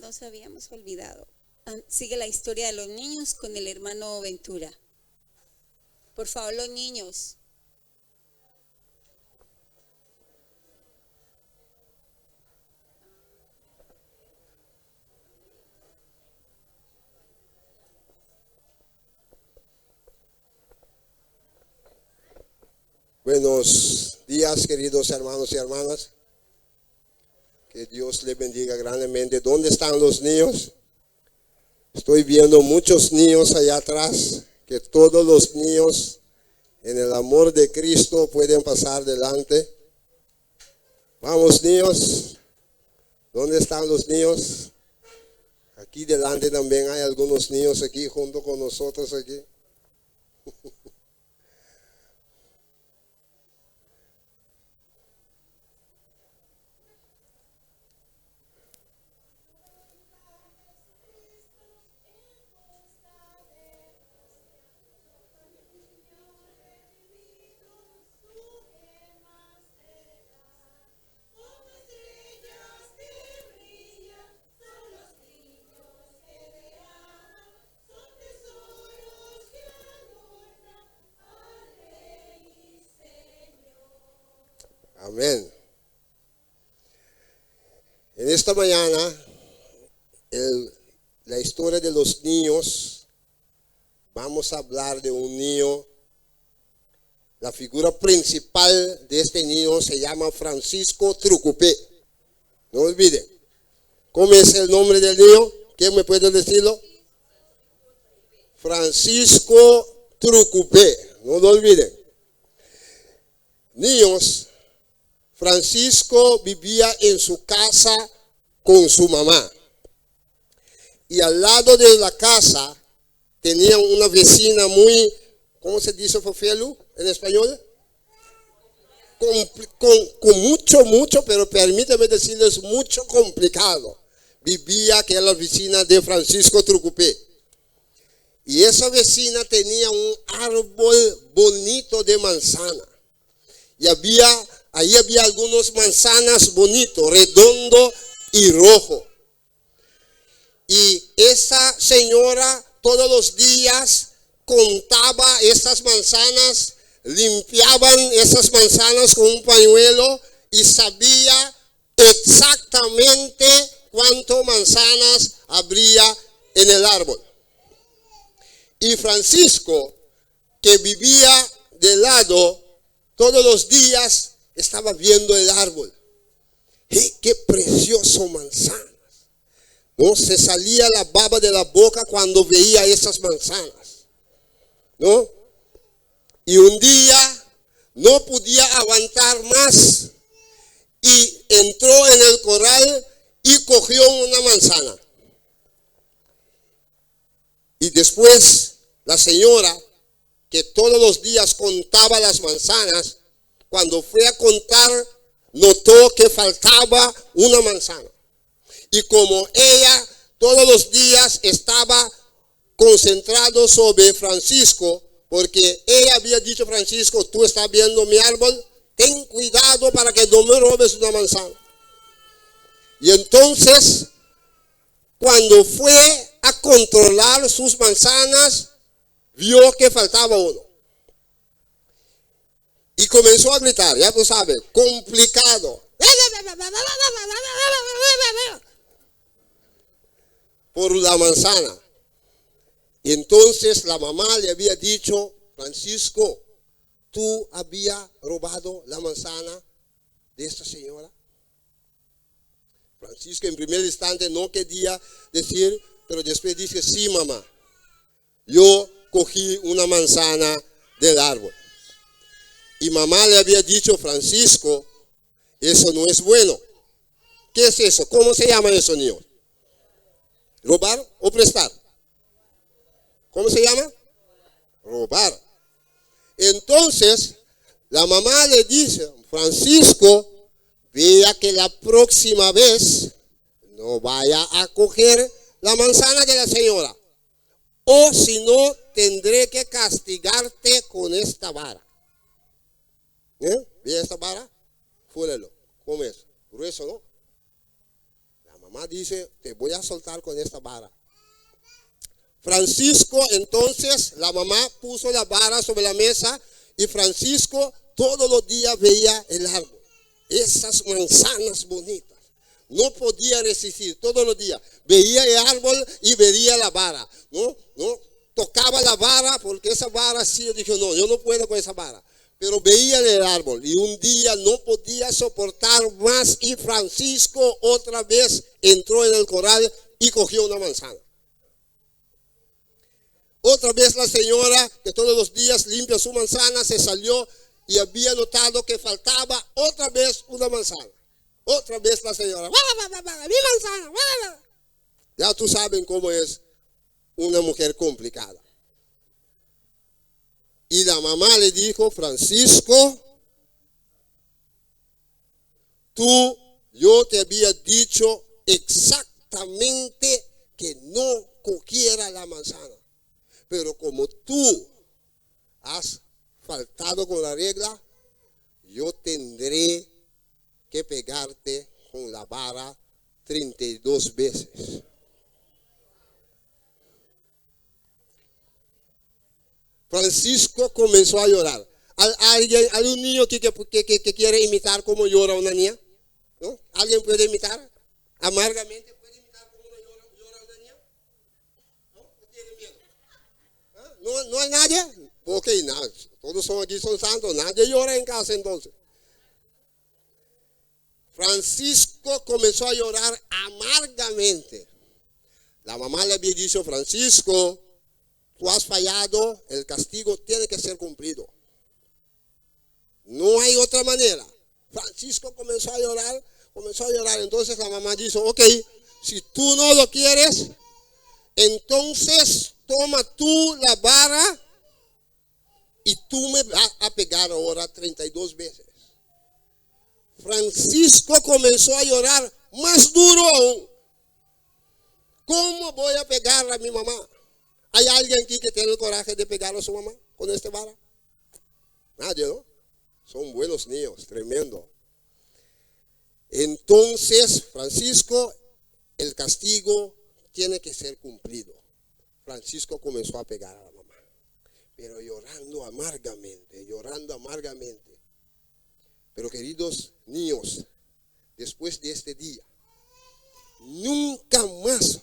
nos habíamos olvidado. Sigue la historia de los niños con el hermano Ventura. Por favor, los niños. Buenos días, queridos hermanos y hermanas. Que Dios les bendiga grandemente. ¿Dónde están los niños? Estoy viendo muchos niños allá atrás. Que todos los niños en el amor de Cristo pueden pasar delante. Vamos, niños. ¿Dónde están los niños? Aquí delante también hay algunos niños aquí junto con nosotros aquí. Amén. En esta mañana, la historia de los niños, vamos a hablar de un niño. La figura principal de este niño se llama Francisco Trucupé. No olviden. ¿Cómo es el nombre del niño? ¿Quién me puede decirlo? Francisco Trucupé. No lo olviden. Niños, Francisco vivía en su casa con su mamá. Y al lado de la casa tenía una vecina muy, ¿cómo se dice, Fofelu, en español? Con mucho, pero permítame decirles, mucho complicado. Vivía, que era la vecina de Francisco Trucupé. Y esa vecina tenía un árbol bonito de manzana. Y ahí había algunas manzanas bonitos, redondo y rojo. Y esa señora todos los días contaba esas manzanas, limpiaban esas manzanas con un pañuelo y sabía exactamente cuántas manzanas habría en el árbol. Y Francisco, que vivía de lado, todos los días estaba viendo el árbol. ¡Hey, qué precioso manzanas! ¿No? Se salía la baba de la boca cuando veía esas manzanas. ¿No? Y un día no podía aguantar más y entró en el corral y cogió una manzana. Y después la señora, que todos los días contaba las manzanas, cuando fue a contar, notó que faltaba una manzana. Y como ella todos los días estaba concentrado sobre Francisco, porque ella había dicho: Francisco, tú estás viendo mi árbol, ten cuidado para que no me robes una manzana. Y entonces, cuando fue a controlar sus manzanas, vio que faltaba uno. Y comenzó a gritar, ya tú sabes, complicado. Por la manzana. Y entonces la mamá le había dicho: Francisco, ¿tú habías robado la manzana de esta señora? Francisco en primer instante no quería decir, pero después dice: sí, mamá, yo cogí una manzana del árbol. Y mamá le había dicho: Francisco, eso no es bueno. ¿Qué es eso? ¿Cómo se llama eso, niño? ¿Robar o prestar? ¿Cómo se llama? Robar. Entonces, la mamá le dice: Francisco, vea que la próxima vez no vaya a coger la manzana de la señora. O si no, tendré que castigarte con esta vara. ¿Ve esta vara? Fúrelo. ¿Cómo es? Grueso, ¿no? La mamá mamá dice, te voy a soltar con esta vara. Francisco, entonces, la mamá puso la vara sobre la mesa y Francisco todos los días veía el árbol. Esas manzanas bonitas. No podía resistir, todos los días. Veía el árbol y veía la vara. No tocaba la vara porque esa vara sí, yo dije, no, yo no puedo con esa vara. Pero veía el árbol y un día no podía soportar más y Francisco otra vez entró en el corral y cogió una manzana. Otra vez la señora que todos los días limpia su manzana se salió y había notado que faltaba otra vez una manzana. Otra vez la señora, mi manzana. Ya tú saben cómo es una mujer complicada. Y la mamá le dijo, Francisco, yo te había dicho exactamente que no cogiera la manzana. Pero como tú has faltado con la regla, yo tendré que pegarte con la vara 32 veces. Francisco comenzó a llorar. ¿Hay un niño que quiere imitar cómo llora una niña? ¿No? ¿Alguien puede imitar? Amargamente puede imitar cómo llora una niña. ¿No? ¿O tiene miedo? ¿Ah? ¿No hay nadie? Ok, nada. Todos son aquí, son santos. Nadie llora en casa entonces. Francisco comenzó a llorar amargamente. La mamá le había dicho, Francisco, tú has fallado, el castigo tiene que ser cumplido. No hay otra manera. Francisco comenzó a llorar. Entonces la mamá dijo, ok, si tú no lo quieres, entonces toma tú la vara y tú me vas a pegar ahora 32 veces. Francisco comenzó a llorar más duro aún. ¿Cómo voy a pegar a mi mamá? ¿Hay alguien aquí que tiene el coraje de pegar a su mamá con esta vara? Nadie, ¿no? Son buenos niños, tremendo. Entonces, Francisco, el castigo tiene que ser cumplido. Francisco comenzó a pegar a la mamá, pero llorando amargamente. Pero queridos niños, después de este día, nunca más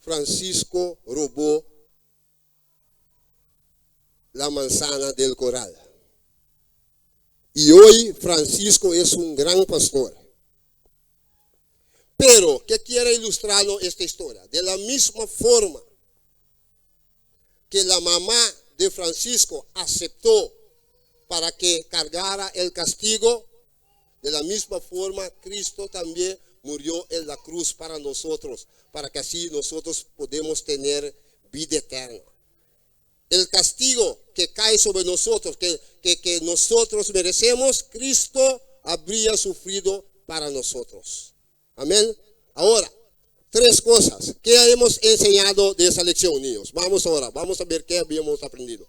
Francisco robó la manzana del corral. Y hoy Francisco es un gran pastor. Pero, ¿qué quiere ilustrarnos esta historia? De la misma forma que la mamá de Francisco aceptó para que cargara el castigo, de la misma forma Cristo también murió en la cruz para nosotros, para que así nosotros podamos tener vida eterna. El castigo que cae sobre nosotros, que nosotros merecemos, Cristo habría sufrido para nosotros. Amén. Ahora, 3 cosas. ¿Qué hemos enseñado de esa lección, niños? Vamos a ver qué habíamos aprendido.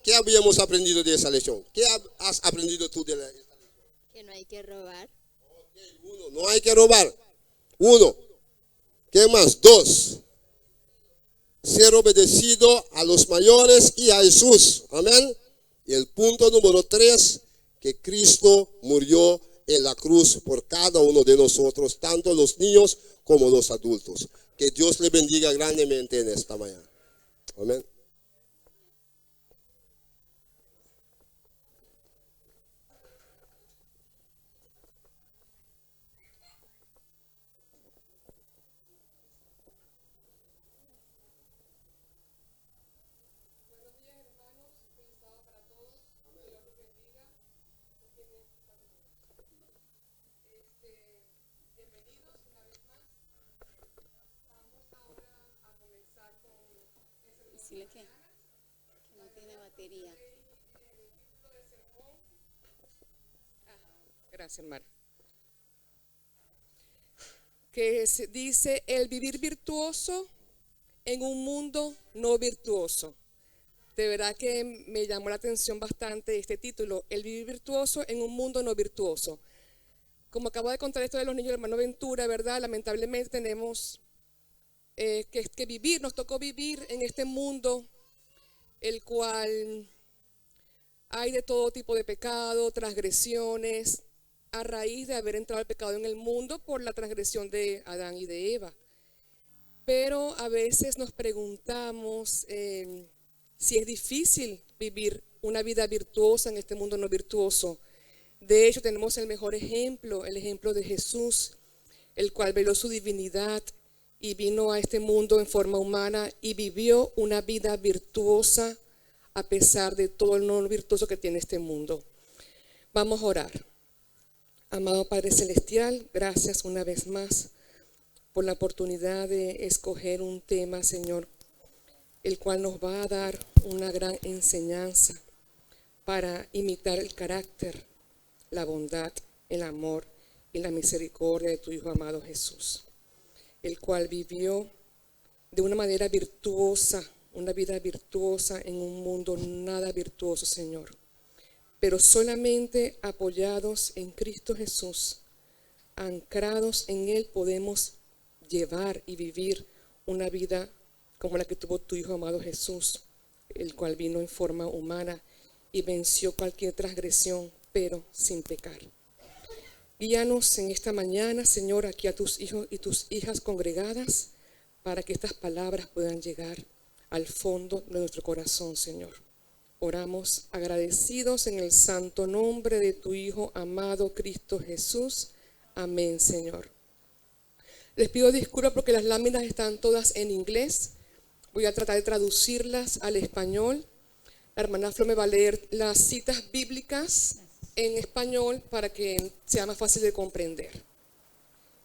¿Qué habíamos aprendido de esa lección? ¿Qué has aprendido tú de esa lección? Que no hay que robar. Okay, 1, no hay que robar. 1. ¿Qué más? 2. Ser obedecido a los mayores y a Jesús. Amén. Y el punto número 3, que Cristo murió en la cruz por cada uno de nosotros, tanto los niños como los adultos. Que Dios le bendiga grandemente en esta mañana. Amén. Decirle que no tiene batería. Gracias, hermano. Que se dice el vivir virtuoso en un mundo no virtuoso. De verdad que me llamó la atención bastante este título, el vivir virtuoso en un mundo no virtuoso. como acabo de contar esto de los niños del hermano Ventura, ¿verdad? Lamentablemente tenemos que vivir, nos tocó vivir en este mundo, el cual hay de todo tipo de pecado, transgresiones, a raíz de haber entrado el pecado en el mundo por la transgresión de Adán y de Eva. Pero a veces nos preguntamos si es difícil vivir una vida virtuosa en este mundo no virtuoso. De hecho, tenemos el mejor ejemplo, el ejemplo de Jesús, el cual veló su divinidad y vino a este mundo en forma humana y vivió una vida virtuosa a pesar de todo el no virtuoso que tiene este mundo. Vamos a orar. Amado Padre Celestial, gracias una vez más por la oportunidad de escoger un tema, Señor, el cual nos va a dar una gran enseñanza para imitar el carácter, la bondad, el amor y la misericordia de tu Hijo amado Jesús, el cual vivió de una manera virtuosa, una vida virtuosa en un mundo nada virtuoso, Señor, pero solamente apoyados en Cristo Jesús, anclados en Él, podemos llevar y vivir una vida como la que tuvo tu Hijo amado Jesús, el cual vino en forma humana y venció cualquier transgresión, pero sin pecar. Guíanos en esta mañana, Señor, aquí a tus hijos y tus hijas congregadas, para que estas palabras puedan llegar al fondo de nuestro corazón, Señor. Oramos agradecidos en el santo nombre de tu Hijo amado Cristo Jesús. Amén, Señor. Les pido disculpas porque las láminas están todas en inglés. Voy a tratar de traducirlas al español. La hermana Flo me va a leer las citas bíblicas en español para que sea más fácil de comprender.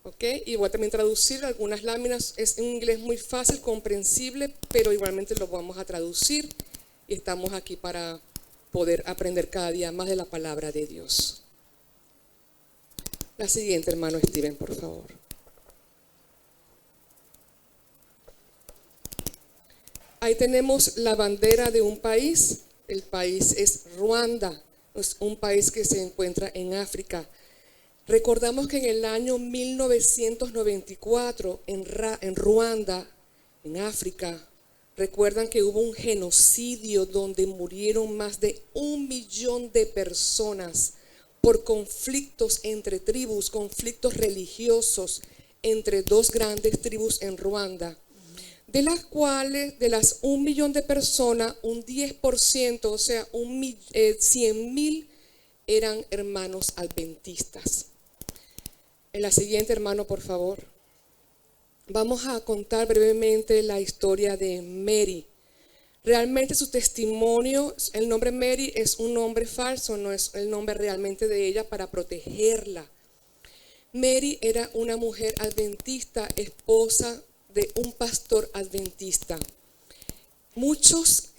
¿Ok? Y voy a también traducir algunas láminas. Es en inglés muy fácil, comprensible, pero igualmente lo vamos a traducir. Y estamos aquí para poder aprender cada día más de la palabra de Dios. La siguiente, hermano Steven, por favor. Ahí tenemos la bandera de un país. El país es Ruanda. Es un país que se encuentra en África. Recordamos que en el año 1994, en Ruanda, en África, recuerdan que hubo un genocidio donde murieron más de 1 millón de personas por conflictos entre tribus, conflictos religiosos entre dos grandes tribus en Ruanda, de las cuales, de las 1 millón de personas, un 10%, o sea, 100,000 eran hermanos adventistas. En la siguiente, hermano, por favor. Vamos a contar brevemente la historia de Mary. Realmente su testimonio, el nombre Mary es un nombre falso, no es el nombre realmente de ella para protegerla. Mary era una mujer adventista, esposa de un pastor adventista. Muchos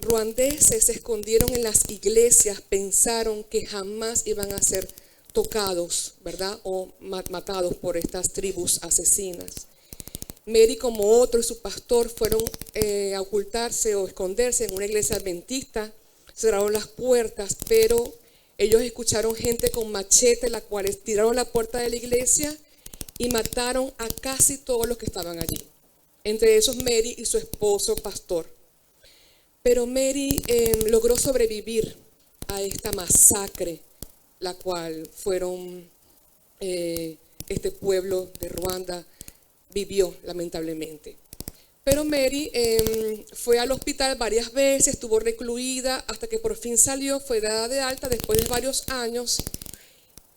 ruandeses se escondieron en las iglesias, pensaron que jamás iban a ser tocados, ¿verdad? O matados por estas tribus asesinas. Mary, como otro y su pastor, fueron a ocultarse o esconderse en una iglesia adventista, cerraron las puertas, pero ellos escucharon gente con machete, la cual tiraron la puerta de la iglesia y mataron a casi todos los que estaban allí, entre esos Mary y su esposo pastor. Pero Mary logró sobrevivir a esta masacre, la cual este pueblo de Ruanda vivió lamentablemente. Pero Mary fue al hospital varias veces, estuvo recluida hasta que por fin salió, fue dada de alta después de varios años,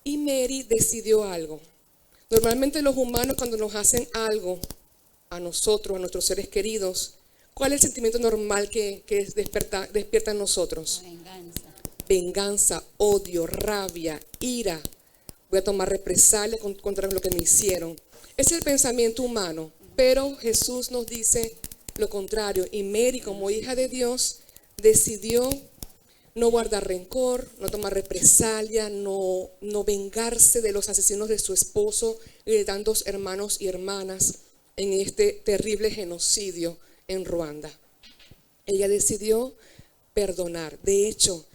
y Mary decidió algo. Normalmente los humanos, cuando nos hacen algo a nosotros, a nuestros seres queridos, ¿cuál es el sentimiento normal que despierta en nosotros? Venganza, odio, rabia, ira. Voy a tomar represalias contra lo que me hicieron. Ese es el pensamiento humano, pero Jesús nos dice lo contrario. Y Mary, como hija de Dios, decidió no guardar rencor, no tomar represalia, no vengarse de los asesinos de su esposo y de tantos hermanos y hermanas en este terrible genocidio en Ruanda. Ella decidió perdonar. De hecho,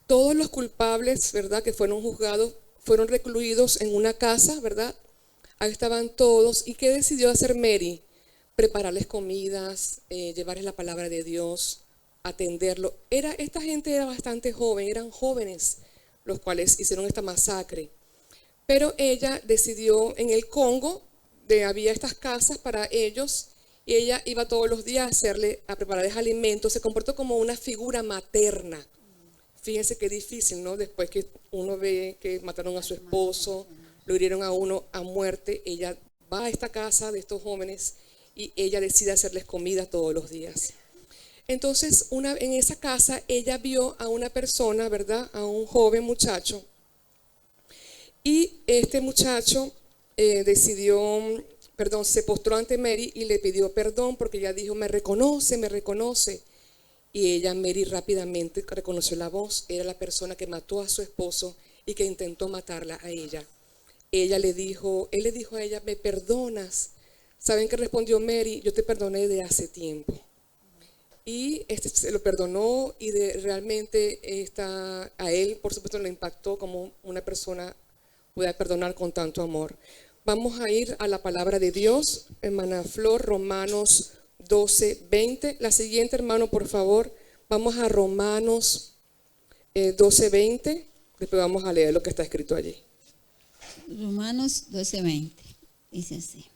todos los culpables, ¿verdad?, que fueron juzgados, fueron recluidos en una casa, ¿verdad? Ahí estaban todos. ¿Y qué decidió hacer Mary? Prepararles comidas, llevarles la palabra de Dios, atenderlo. Esta gente era bastante joven, eran jóvenes los cuales hicieron esta masacre. Pero ella decidió, en el Congo, había estas casas para ellos, y ella iba todos los días a prepararles alimentos. Se comportó como una figura materna. Fíjense qué difícil, ¿no? Después que uno ve que mataron a su esposo, lo hirieron a uno a muerte, ella va a esta casa de estos jóvenes y ella decide hacerles comida todos los días. Entonces, en esa casa ella vio a una persona, ¿verdad? A un joven muchacho. Y este muchacho se postró ante Mary y le pidió perdón porque ella dijo, me reconoce, me reconoce. Y ella, Mary, rápidamente reconoció la voz. Era la persona que mató a su esposo y que intentó matarla a ella. Él le dijo a ella, ¿me perdonas? ¿Saben qué respondió Mary? Yo te perdoné de hace tiempo. Y se lo perdonó y realmente a él, por supuesto, le impactó como una persona pueda perdonar con tanto amor. Vamos a ir a la palabra de Dios, hermana Flor, Romanos 12:20. La siguiente, hermano, por favor. Vamos a Romanos 12:20. Después vamos a leer lo que está escrito allí. Romanos 12:20. Dice así.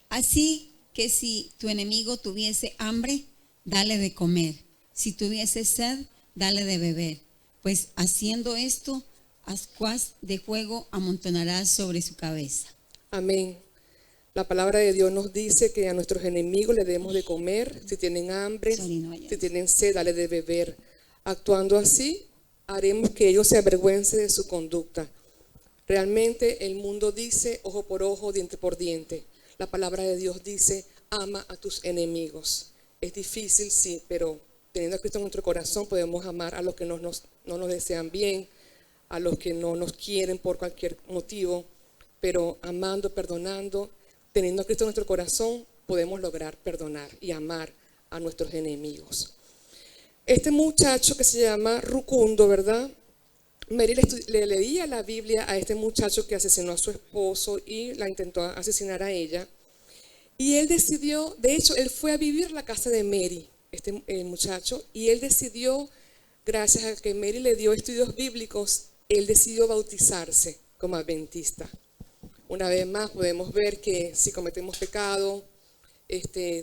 Así que si tu enemigo tuviese hambre, dale de comer. Si tuviese sed, dale de beber. Pues haciendo esto, ascuas de fuego amontonarás sobre su cabeza. Amén. La palabra de Dios nos dice que a nuestros enemigos les debemos de comer. Si tienen hambre, si tienen sed, dale de beber. Actuando así, haremos que ellos se avergüencen de su conducta. Realmente el mundo dice ojo por ojo, diente por diente. La palabra de Dios dice, ama a tus enemigos. Es difícil, sí, pero teniendo a Cristo en nuestro corazón podemos amar a los que no nos desean bien, a los que no nos quieren por cualquier motivo, pero amando, perdonando, teniendo a Cristo en nuestro corazón, podemos lograr perdonar y amar a nuestros enemigos. Este muchacho que se llama Rukundo, ¿verdad? Mary le leía la Biblia a este muchacho que asesinó a su esposo y la intentó asesinar a ella. Y él decidió, de hecho, él fue a vivir a la casa de Mary, el muchacho, y él decidió, gracias a que Mary le dio estudios bíblicos, él decidió bautizarse como adventista. Una vez más podemos ver que si cometemos pecado,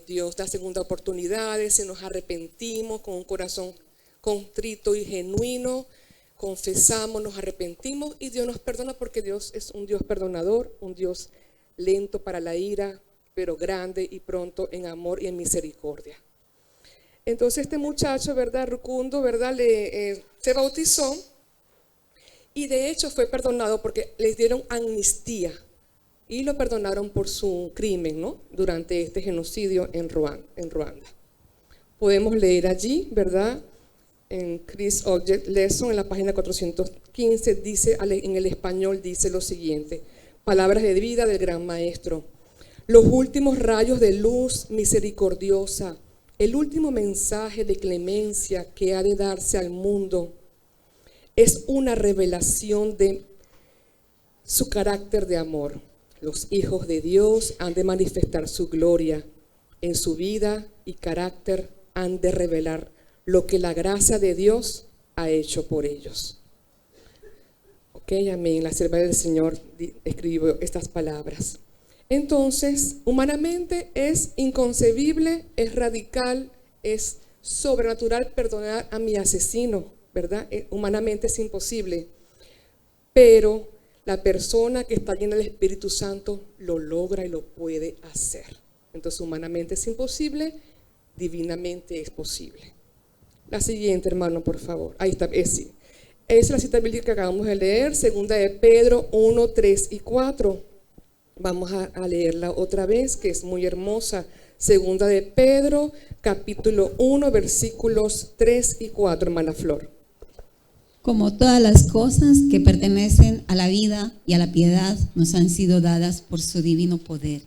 Dios da segunda oportunidades, si nos arrepentimos con un corazón contrito y genuino, confesamos, nos arrepentimos y Dios nos perdona porque Dios es un Dios perdonador, un Dios lento para la ira, pero grande y pronto en amor y en misericordia. Entonces este muchacho, ¿verdad? Rukundo, ¿verdad? Se bautizó y de hecho fue perdonado porque les dieron amnistía y lo perdonaron por su crimen, ¿no? Durante este genocidio en Ruanda. Podemos leer allí, ¿verdad? En Chris Object Lesson, en la página 415, dice, en el español dice lo siguiente: palabras de vida del gran maestro. Los últimos rayos de luz misericordiosa, el último mensaje de clemencia que ha de darse al mundo, es una revelación de su carácter de amor. Los hijos de Dios han de manifestar su gloria. En su vida y carácter han de revelar lo que la gracia de Dios ha hecho por ellos. Ok, amén. La sierva del Señor escribió estas palabras. Entonces, humanamente es inconcebible, es radical, es sobrenatural perdonar a mi asesino, ¿verdad? Humanamente es imposible, pero la persona que está llena del Espíritu Santo lo logra y lo puede hacer. Entonces, humanamente es imposible, divinamente es posible. La siguiente, hermano, por favor. Ahí está, sí. Es la cita bíblica que acabamos de leer, segunda de Pedro 1, 3 y 4. Vamos a leerla otra vez, que es muy hermosa. Segunda de Pedro, capítulo 1, versículos 3 y 4, hermana Flor. Como todas las cosas que pertenecen a la vida y a la piedad nos han sido dadas por su divino poder,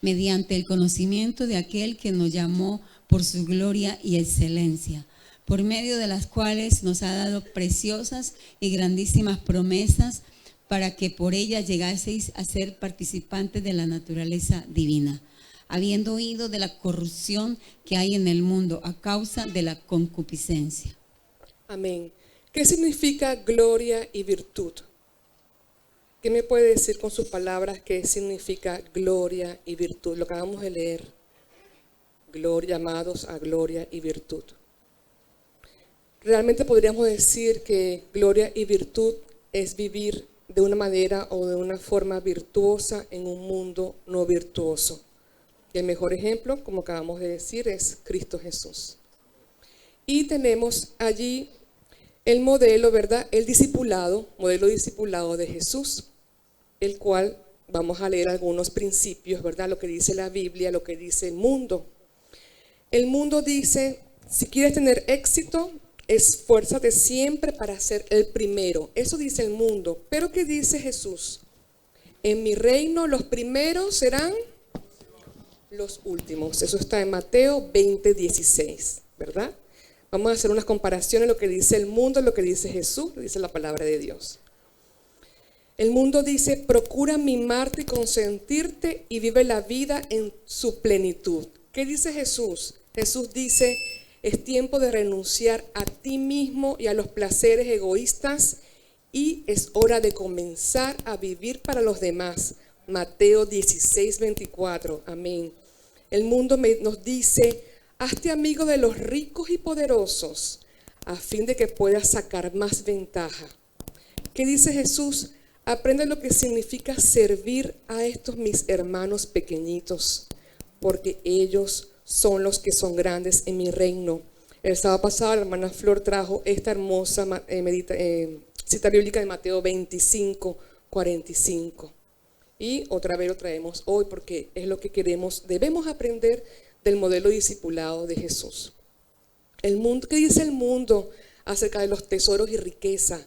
mediante el conocimiento de aquel que nos llamó por su gloria y excelencia, por medio de las cuales nos ha dado preciosas y grandísimas promesas para que por ellas llegaseis a ser participantes de la naturaleza divina, habiendo oído de la corrupción que hay en el mundo a causa de la concupiscencia. Amén. ¿Qué significa gloria y virtud? ¿Qué me puede decir con sus palabras qué significa gloria y virtud? Lo que acabamos de leer. Gloria, llamados a gloria y virtud. Realmente podríamos decir que gloria y virtud es vivir de una manera o de una forma virtuosa en un mundo no virtuoso. Y el mejor ejemplo, como acabamos de decir, es Cristo Jesús. Y tenemos allí el modelo, ¿verdad? El discipulado, modelo discipulado de Jesús, el cual vamos a leer algunos principios, ¿verdad? Lo que dice la Biblia, lo que dice el mundo. El mundo dice, si quieres tener éxito, esfuérzate siempre para ser el primero. Eso dice el mundo. Pero ¿qué dice Jesús? En mi reino los primeros serán los últimos. Eso está en Mateo 20:16, ¿verdad? Vamos a hacer unas comparaciones, lo que dice el mundo, lo que dice Jesús, lo dice la palabra de Dios. El mundo dice, procura mimarte y consentirte y vive la vida en su plenitud. ¿Qué dice Jesús? Jesús dice, es tiempo de renunciar a ti mismo y a los placeres egoístas y es hora de comenzar a vivir para los demás. Mateo 16:24. Amén. El mundo nos dice, hazte amigo de los ricos y poderosos a fin de que puedas sacar más ventaja. ¿Qué dice Jesús? Aprende lo que significa servir a estos mis hermanos pequeñitos, porque ellos son los que son grandes en mi reino. El sábado pasado la hermana Flor trajo esta hermosa cita bíblica de Mateo 25:45. Y otra vez lo traemos hoy porque es lo que debemos aprender del modelo discipulado de Jesús. El mundo, ¿qué dice el mundo acerca de los tesoros y riqueza?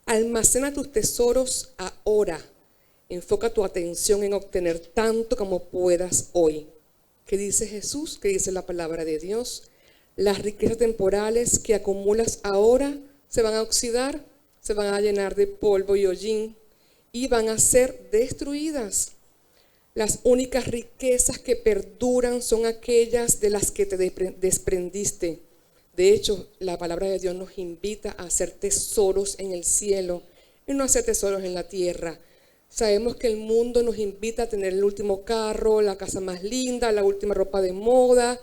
Almacena tus tesoros ahora. Enfoca tu atención en obtener tanto como puedas hoy. ¿Qué dice Jesús? ¿Qué dice la palabra de Dios? Las riquezas temporales que acumulas ahora se van a oxidar, se van a llenar de polvo y hollín y van a ser destruidas. Las únicas riquezas que perduran son aquellas de las que te desprendiste. De hecho, la palabra de Dios nos invita a hacer tesoros en el cielo y no hacer tesoros en la tierra. Sabemos que el mundo nos invita a tener el último carro, la casa más linda, la última ropa de moda.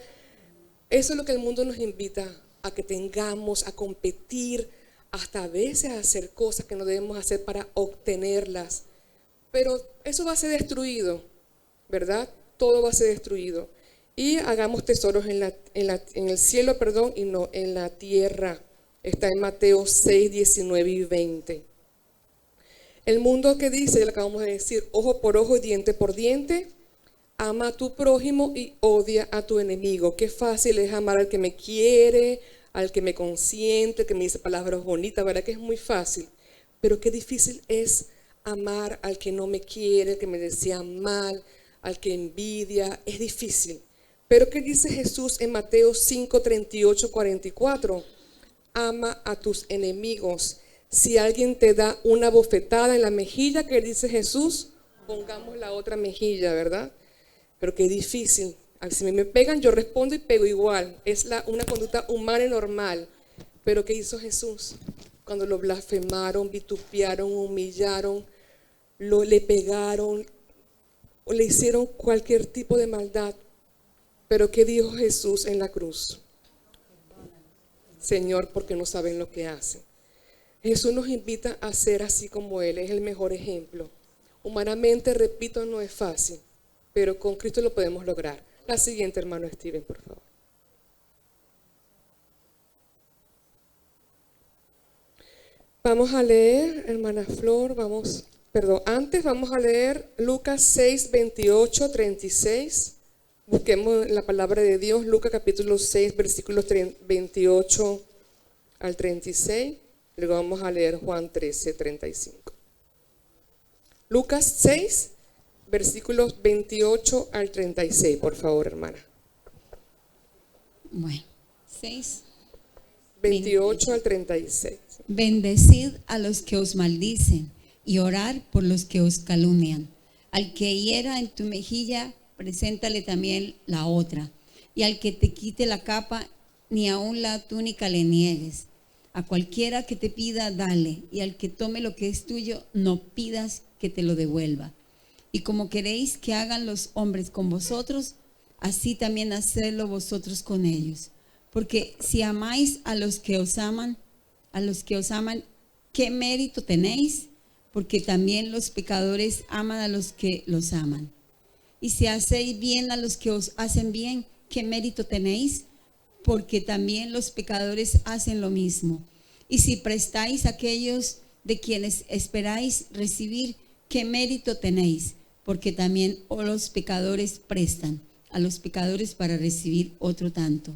Eso es lo que el mundo nos invita a que tengamos, a competir, hasta a veces a hacer cosas que no debemos hacer para obtenerlas. Pero eso va a ser destruido, ¿verdad? Todo va a ser destruido. Y hagamos tesoros en el cielo, y no en la tierra. Está en Mateo 6:19 y 20. El mundo que dice, ya lo acabamos de decir, ojo por ojo y diente por diente, ama a tu prójimo y odia a tu enemigo. Qué fácil es amar al que me quiere, al que me consiente, al que me dice palabras bonitas, ¿verdad que es muy fácil? Pero qué difícil es amar al que no me quiere, al que me desea mal, al que envidia, es difícil. Pero ¿qué dice Jesús en Mateo 5:38-44? Ama a tus enemigos. Si alguien te da una bofetada en la mejilla, ¿qué dice Jesús? Pongamos la otra mejilla, ¿verdad? Pero qué difícil. Si me pegan, yo respondo y pego igual. Es una conducta humana y normal. Pero ¿qué hizo Jesús? Cuando lo blasfemaron, vitupearon, humillaron, le pegaron o le hicieron cualquier tipo de maldad. Pero ¿qué dijo Jesús en la cruz? Señor, porque no saben lo que hacen. Jesús nos invita a ser así como Él, es el mejor ejemplo. Humanamente, repito, no es fácil, pero con Cristo lo podemos lograr. La siguiente, hermano Steven, por favor. Vamos a leer, hermana Flor, antes vamos a leer Lucas 6:28-36. Busquemos la palabra de Dios, Lucas capítulo 6, versículos 28 al 36. Luego vamos a leer Juan 13:35. Lucas 6, versículos 28 al 36, por favor, hermana. Bueno, 6. 28 al 36. Bendecid a los que os maldicen y orar por los que os calumnian. Al que hiera en tu mejilla, preséntale también la otra. Y al que te quite la capa, ni aun la túnica le niegues. A cualquiera que te pida, dale. Y al que tome lo que es tuyo, no pidas que te lo devuelva. Y como queréis que hagan los hombres con vosotros, así también hacedlo vosotros con ellos. Porque si amáis a los que os aman, ¿qué mérito tenéis? Porque también los pecadores aman a los que los aman. Y si hacéis bien a los que os hacen bien, ¿qué mérito tenéis? Porque también los pecadores hacen lo mismo. Y si prestáis a aquellos de quienes esperáis recibir, ¿qué mérito tenéis? Porque también los pecadores prestan a los pecadores para recibir otro tanto.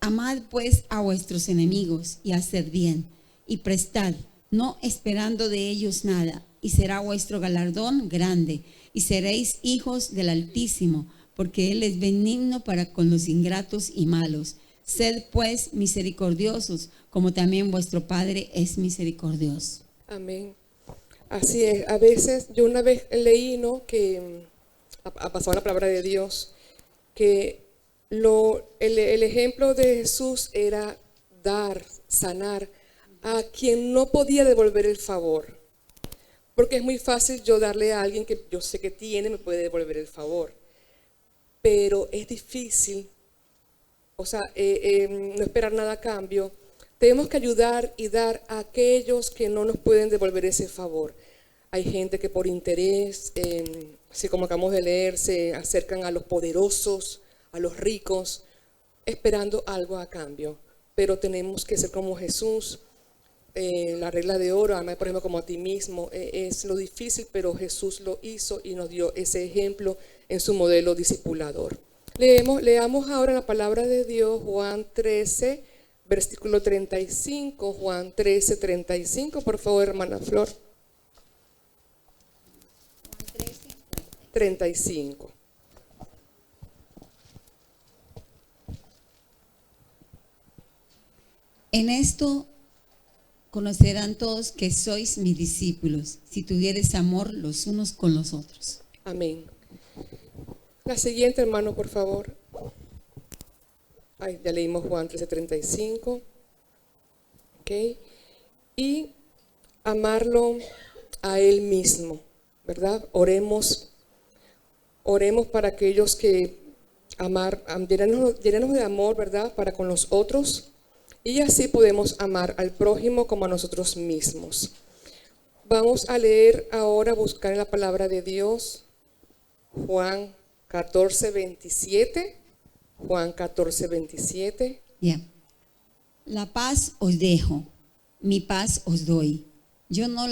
Amad pues a vuestros enemigos y haced bien, y prestad, no esperando de ellos nada, y será vuestro galardón grande, y seréis hijos del Altísimo, porque Él es benigno para con los ingratos y malos. Sed pues misericordiosos, como también vuestro Padre es misericordioso. Amén. Así es. A veces, yo una vez leí, ¿no?, que ha pasado la palabra de Dios, que el ejemplo de Jesús era dar, sanar a quien no podía devolver el favor. Porque es muy fácil yo darle a alguien que yo sé que tiene, me puede devolver el favor. Pero es difícil, no esperar nada a cambio. Tenemos que ayudar y dar a aquellos que no nos pueden devolver ese favor. Hay gente que por interés, así como acabamos de leer, se acercan a los poderosos, a los ricos, esperando algo a cambio. Pero tenemos que ser como Jesús. La regla de oro, ama por ejemplo como a ti mismo, es lo difícil, pero Jesús lo hizo y nos dio ese ejemplo en su modelo discipulador. Leamos ahora la palabra de Dios, Juan 13, versículo 35, Juan 13, 35, por favor, hermana Flor. 35. En esto conocerán todos que sois mis discípulos, si tuviereis amor los unos con los otros. Amén. La siguiente, hermano, por favor. Ya leímos Juan 13:35. Ok. Y amarlo a Él mismo, ¿verdad? Oremos para aquellos que llenarnos de amor, ¿verdad? Para con los otros. Y así podemos amar al prójimo como a nosotros mismos. Vamos a leer ahora, buscar en la palabra de Dios, Juan 14:27. Juan 14:27. Yeah. La paz os dejo, mi paz os doy. Yo no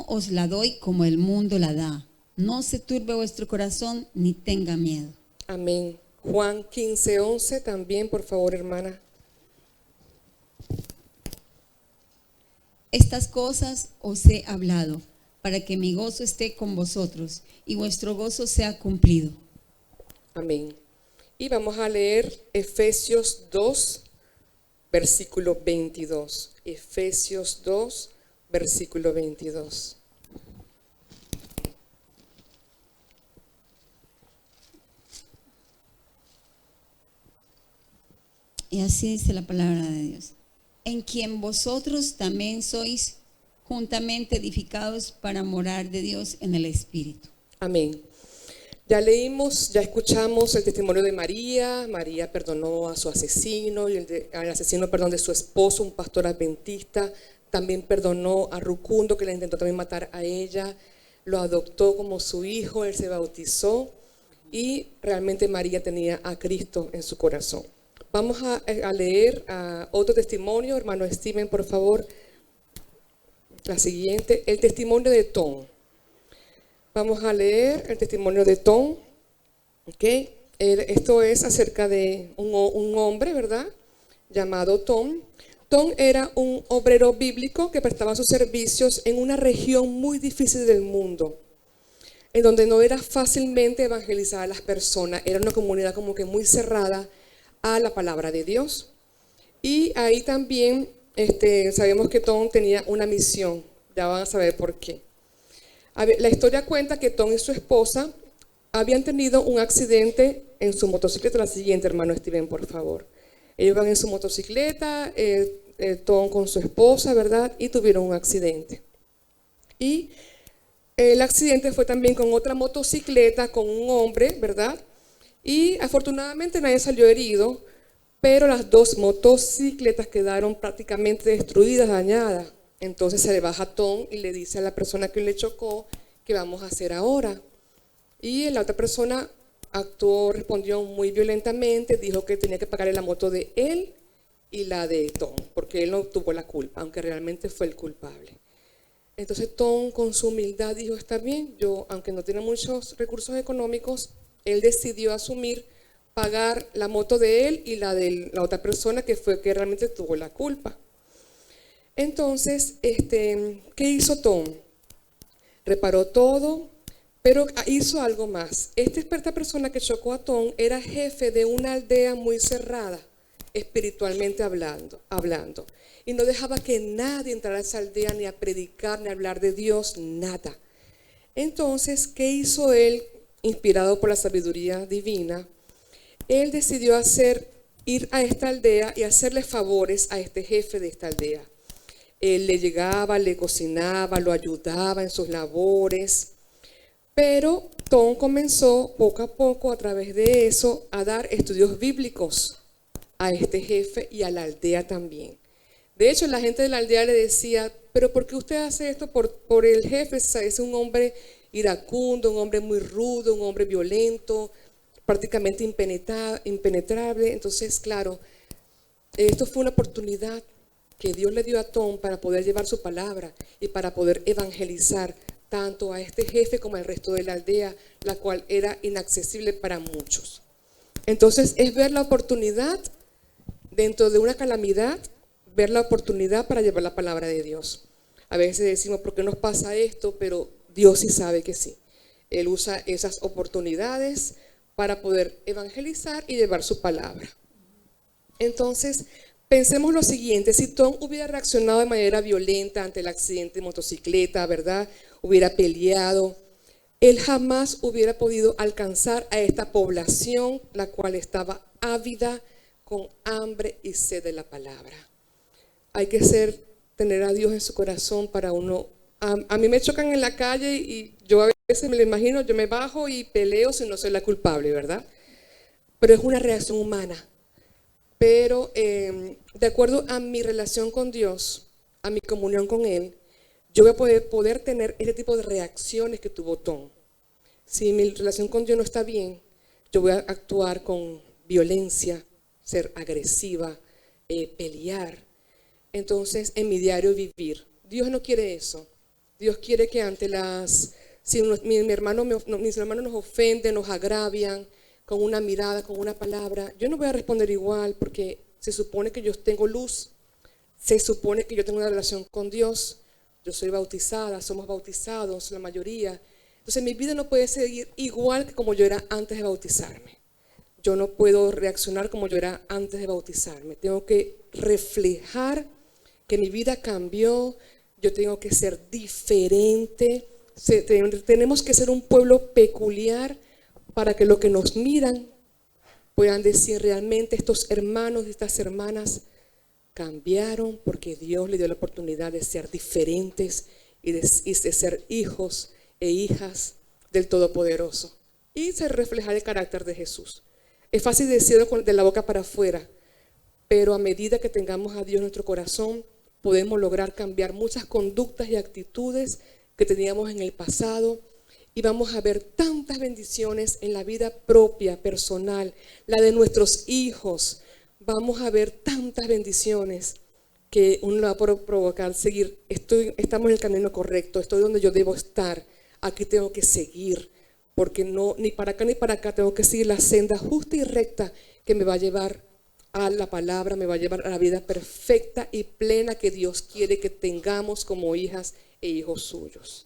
os la doy como el mundo la da. No se turbe vuestro corazón ni tenga miedo. Amén. Juan 15:11 también, por favor, hermana. Estas cosas os he hablado, para que mi gozo esté con vosotros y vuestro gozo sea cumplido. Amén. Y vamos a leer Efesios 2, versículo 22. Efesios 2, versículo 22. Y así dice la palabra de Dios. En quien vosotros también sois juntamente edificados para morar de Dios en el Espíritu. Amén. Ya leímos, ya escuchamos el testimonio de María. María perdonó a su asesino y al asesino, de su esposo, un pastor adventista. También perdonó a Rucundo, que le intentó también matar a ella. Lo adoptó como su hijo, él se bautizó y realmente María tenía a Cristo en su corazón. Vamos a leer otro testimonio, hermano Steven, por favor. La siguiente, el testimonio de Tom. Vamos a leer el testimonio de Tom. Okay. Esto es acerca de un hombre, ¿verdad? Llamado Tom. Tom era un obrero bíblico que prestaba sus servicios en una región muy difícil del mundo, en donde no era fácilmente evangelizar a las personas. Era una comunidad como que muy cerrada a la palabra de Dios. Y ahí también sabemos que Tom tenía una misión, ya van a saber por qué. La historia cuenta que Tom y su esposa habían tenido un accidente en su motocicleta. La siguiente, hermano Steven, por favor. Ellos van en su motocicleta, Tom con su esposa, ¿verdad? Y tuvieron un accidente. Y el accidente fue también con otra motocicleta, con un hombre, ¿verdad? Y afortunadamente nadie salió herido, pero las dos motocicletas quedaron prácticamente destruidas, dañadas. Entonces se le baja Tom y le dice a la persona que le chocó, ¿qué vamos a hacer ahora? Y la otra persona respondió muy violentamente, dijo que tenía que pagarle la moto de él y la de Tom, porque él no tuvo la culpa, aunque realmente fue el culpable. Entonces Tom, con su humildad, dijo, está bien, yo, aunque no tiene muchos recursos económicos, él decidió asumir, pagar la moto de él y la de la otra persona que fue que realmente tuvo la culpa. Entonces, ¿qué hizo Tom? Reparó todo, pero hizo algo más. Esta persona que chocó a Tom era jefe de una aldea muy cerrada, espiritualmente hablando. Y no dejaba que nadie entrara a esa aldea ni a predicar, ni a hablar de Dios, nada. Entonces, ¿qué hizo él? Inspirado por la sabiduría divina, él decidió ir a esta aldea y hacerle favores a este jefe de esta aldea. Él le llegaba, le cocinaba, lo ayudaba en sus labores, pero Tom comenzó poco a poco a través de eso a dar estudios bíblicos a este jefe y a la aldea también. De hecho, la gente de la aldea le decía, pero ¿por qué usted hace esto por el jefe? Es un hombre iracundo, un hombre muy rudo, un hombre violento, prácticamente impenetrable. Entonces, claro, esto fue una oportunidad que Dios le dio a Tom para poder llevar su palabra y para poder evangelizar tanto a este jefe como al resto de la aldea, la cual era inaccesible para muchos. Entonces, es ver la oportunidad dentro de una calamidad, ver la oportunidad para llevar la palabra de Dios. A veces decimos, ¿por qué nos pasa esto? Pero Dios sí sabe que sí. Él usa esas oportunidades para poder evangelizar y llevar su palabra. Entonces, pensemos lo siguiente, si Tom hubiera reaccionado de manera violenta ante el accidente de motocicleta, ¿verdad? Hubiera peleado, él jamás hubiera podido alcanzar a esta población, la cual estaba ávida, con hambre y sed de la palabra. Hay que tener a Dios en su corazón para uno. A mí me chocan en la calle y yo a veces me lo imagino, yo me bajo y peleo si no soy la culpable, ¿verdad? Pero es una reacción humana. Pero de acuerdo a mi relación con Dios, a mi comunión con Él, yo voy a poder tener este tipo de reacciones que tuvo Tom. Si mi relación con Dios no está bien, yo voy a actuar con violencia, ser agresiva, pelear. Entonces, en mi diario vivir, Dios no quiere eso. Dios quiere que si mis hermanos nos ofenden, nos agravian con una mirada, con una palabra, yo no voy a responder igual porque se supone que yo tengo luz, se supone que yo tengo una relación con Dios, yo soy bautizada, somos bautizados la mayoría. Entonces mi vida no puede seguir igual que como yo era antes de bautizarme. Yo no puedo reaccionar como yo era antes de bautizarme. Tengo que reflejar que mi vida cambió. Yo tengo que ser diferente. Tenemos que ser un pueblo peculiar para que los que nos miran puedan decir realmente estos hermanos y estas hermanas cambiaron porque Dios les dio la oportunidad de ser diferentes y de ser hijos e hijas del Todopoderoso. Y se refleja el carácter de Jesús. Es fácil decirlo de la boca para afuera, pero a medida que tengamos a Dios en nuestro corazón, podemos lograr cambiar muchas conductas y actitudes que teníamos en el pasado y vamos a ver tantas bendiciones en la vida propia, personal, la de nuestros hijos. Vamos a ver tantas bendiciones que uno va a provocar seguir. Estamos en el camino correcto, estoy donde yo debo estar, aquí tengo que seguir, porque no, ni para acá ni para acá, tengo que seguir la senda justa y recta que me va a llevar a la palabra, me va a llevar a la vida perfecta y plena que Dios quiere que tengamos como hijas e hijos suyos.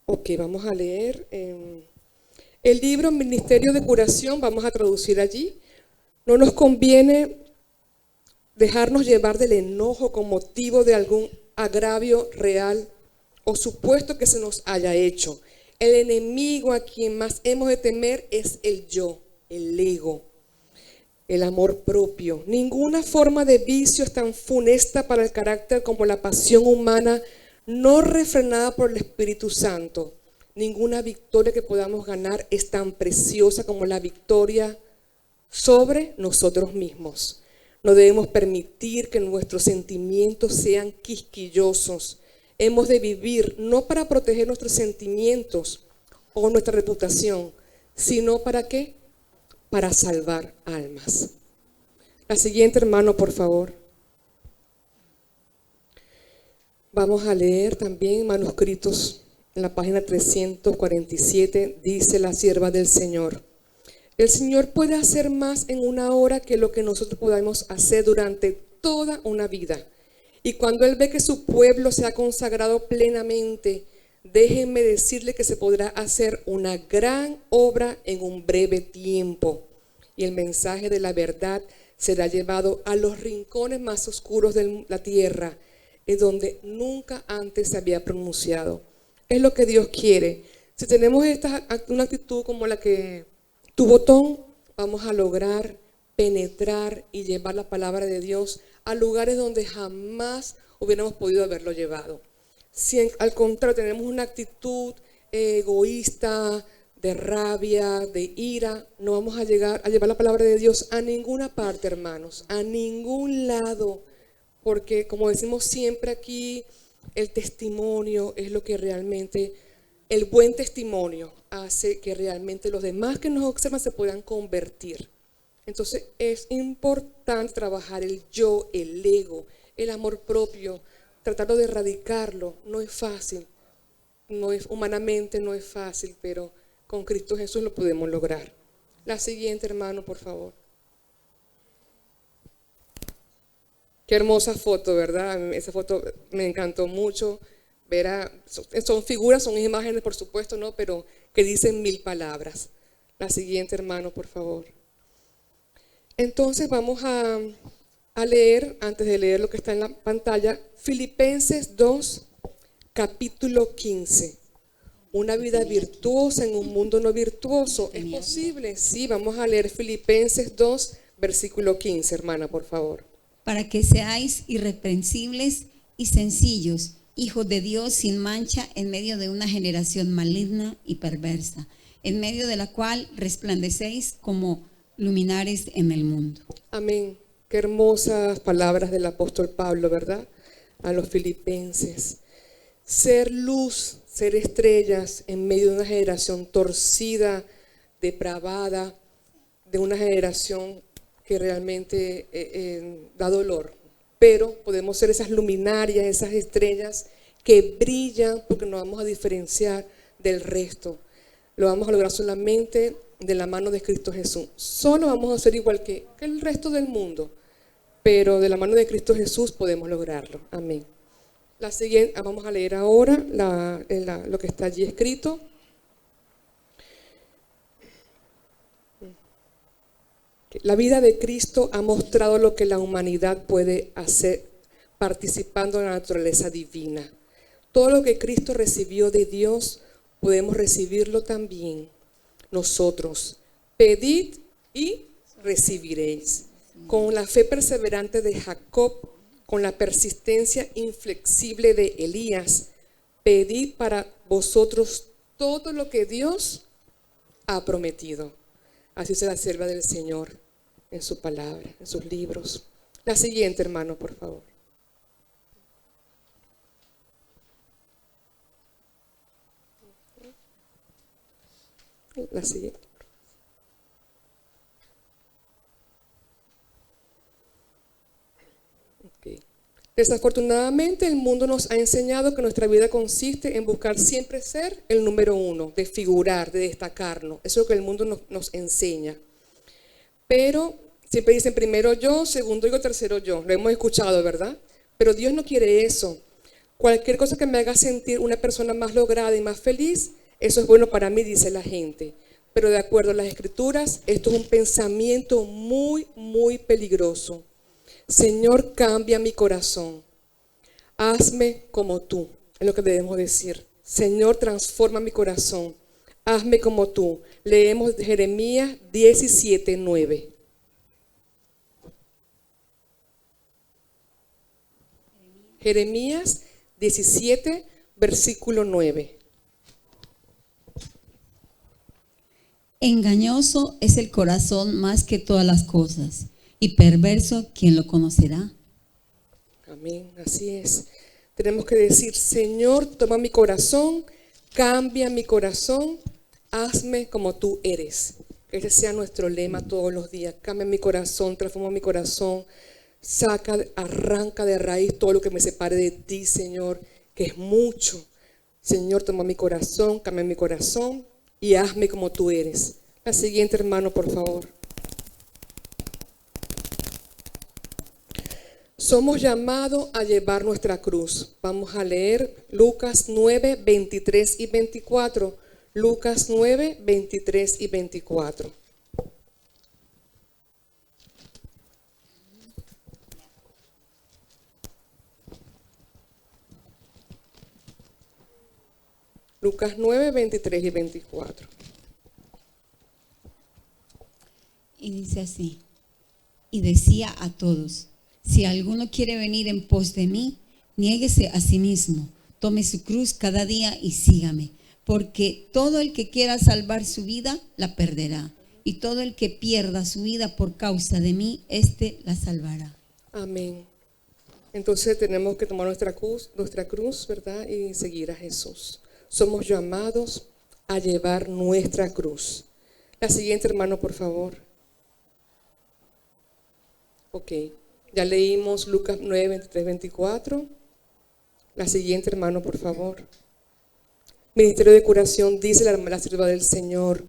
Ok, vamos a leer el libro Ministerio de Curación, vamos a traducir allí. No nos conviene dejarnos llevar del enojo con motivo de algún agravio real o supuesto que se nos haya hecho. El enemigo a quien más hemos de temer es el yo, el ego, el amor propio. Ninguna forma de vicio es tan funesta para el carácter como la pasión humana no refrenada por el Espíritu Santo. Ninguna victoria que podamos ganar es tan preciosa como la victoria sobre nosotros mismos. No debemos permitir que nuestros sentimientos sean quisquillosos. Hemos de vivir no para proteger nuestros sentimientos o nuestra reputación, sino ¿para qué? Para salvar almas. La siguiente, hermano, por favor. Vamos a leer también manuscritos. En la página 347 dice la sierva del Señor: el Señor puede hacer más en una hora que lo que nosotros podamos hacer durante toda una vida. Y cuando Él ve que su pueblo se ha consagrado plenamente, déjenme decirle que se podrá hacer una gran obra en un breve tiempo. Y el mensaje de la verdad será llevado a los rincones más oscuros de la tierra, en donde nunca antes se había pronunciado. Es lo que Dios quiere. Si tenemos una actitud como la que tuvo Tom, vamos a lograr penetrar y llevar la palabra de Dios a lugares donde jamás hubiéramos podido haberlo llevado. Si al contrario tenemos una actitud egoísta, de rabia, de ira, no vamos a llegar a llevar la palabra de Dios a ninguna parte, hermanos, a ningún lado, porque como decimos siempre aquí, el testimonio es lo que realmente, el buen testimonio hace que realmente los demás que nos observan se puedan convertir. Entonces es importante trabajar el yo, el ego, el amor propio, tratarlo de erradicarlo. No es fácil, humanamente no es fácil, pero con Cristo Jesús lo podemos lograr. La siguiente, hermano, por favor. Qué hermosa foto, ¿verdad? Esa foto me encantó mucho. Son figuras, son imágenes, por supuesto, ¿no? Pero que dicen 1000 palabras. La siguiente, hermano, por favor. Entonces vamos a leer, antes de leer lo que está en la pantalla, Filipenses 2, capítulo 15. Una vida virtuosa en un mundo no virtuoso. ¿Es posible? Sí, vamos a leer Filipenses 2, versículo 15, hermana, por favor. Para que seáis irreprensibles y sencillos, hijos de Dios sin mancha, en medio de una generación maligna y perversa, en medio de la cual resplandecéis como luminares en el mundo. Amén. Qué hermosas palabras del apóstol Pablo, ¿verdad? A los filipenses. Ser luz, ser estrellas en medio de una generación torcida, depravada, de una generación que realmente da dolor. Pero podemos ser esas luminarias, esas estrellas que brillan porque nos vamos a diferenciar del resto. Lo vamos a lograr solamente de la mano de Cristo Jesús. Solo vamos a ser igual que el resto del mundo, pero de la mano de Cristo Jesús podemos lograrlo. Amén. La siguiente, vamos a leer ahora lo que está allí escrito. La vida de Cristo ha mostrado lo que la humanidad puede hacer participando en la naturaleza divina. Todo lo que Cristo recibió de Dios, podemos recibirlo también nosotros. Pedid y recibiréis. Con la fe perseverante de Jacob, con la persistencia inflexible de Elías, pedid para vosotros todo lo que Dios ha prometido. Así se la sierva del Señor en su palabra, en sus libros. La siguiente, hermano, por favor. La siguiente. Okay. Desafortunadamente, el mundo nos ha enseñado que nuestra vida consiste en buscar siempre ser el número uno, de figurar, de destacarnos. Eso es lo que el mundo nos enseña. Pero siempre dicen primero yo, segundo yo, tercero yo. Lo hemos escuchado, ¿verdad? Pero Dios no quiere eso. Cualquier cosa que me haga sentir una persona más lograda y más feliz, eso es bueno para mí, dice la gente. Pero de acuerdo a las Escrituras, esto es un pensamiento muy, muy peligroso. Señor, cambia mi corazón. Hazme como tú, es lo que debemos decir. Señor, transforma mi corazón. Hazme como tú. Leemos Jeremías 17:9. Jeremías 17, versículo 9. Engañoso es el corazón más que todas las cosas, y perverso, ¿quién lo conocerá? Amén, así es. Tenemos que decir, Señor, toma mi corazón, cambia mi corazón, hazme como tú eres. Que ese sea nuestro lema todos los días. Cambia mi corazón, transforma mi corazón, arranca de raíz todo lo que me separe de ti, Señor, que es mucho. Señor, toma mi corazón, cambia mi corazón y hazme como tú eres. La siguiente, hermano, por favor. Somos llamados a llevar nuestra cruz. Vamos a leer Lucas 9, 23 y 24. Lucas 9, 23 y 24. Lucas 9, 23 y 24. Y dice así, y decía a todos, si alguno quiere venir en pos de mí, niéguese a sí mismo, tome su cruz cada día y sígame, porque todo el que quiera salvar su vida, la perderá, y todo el que pierda su vida por causa de mí, éste la salvará. Amén. Entonces tenemos que tomar nuestra cruz, ¿verdad? Y seguir a Jesús. Somos llamados a llevar nuestra cruz. La siguiente, hermano, por favor. Ok, ya leímos Lucas 9, 23, 24. La siguiente, hermano, por favor. Ministerio de Curación, dice la sierva del Señor.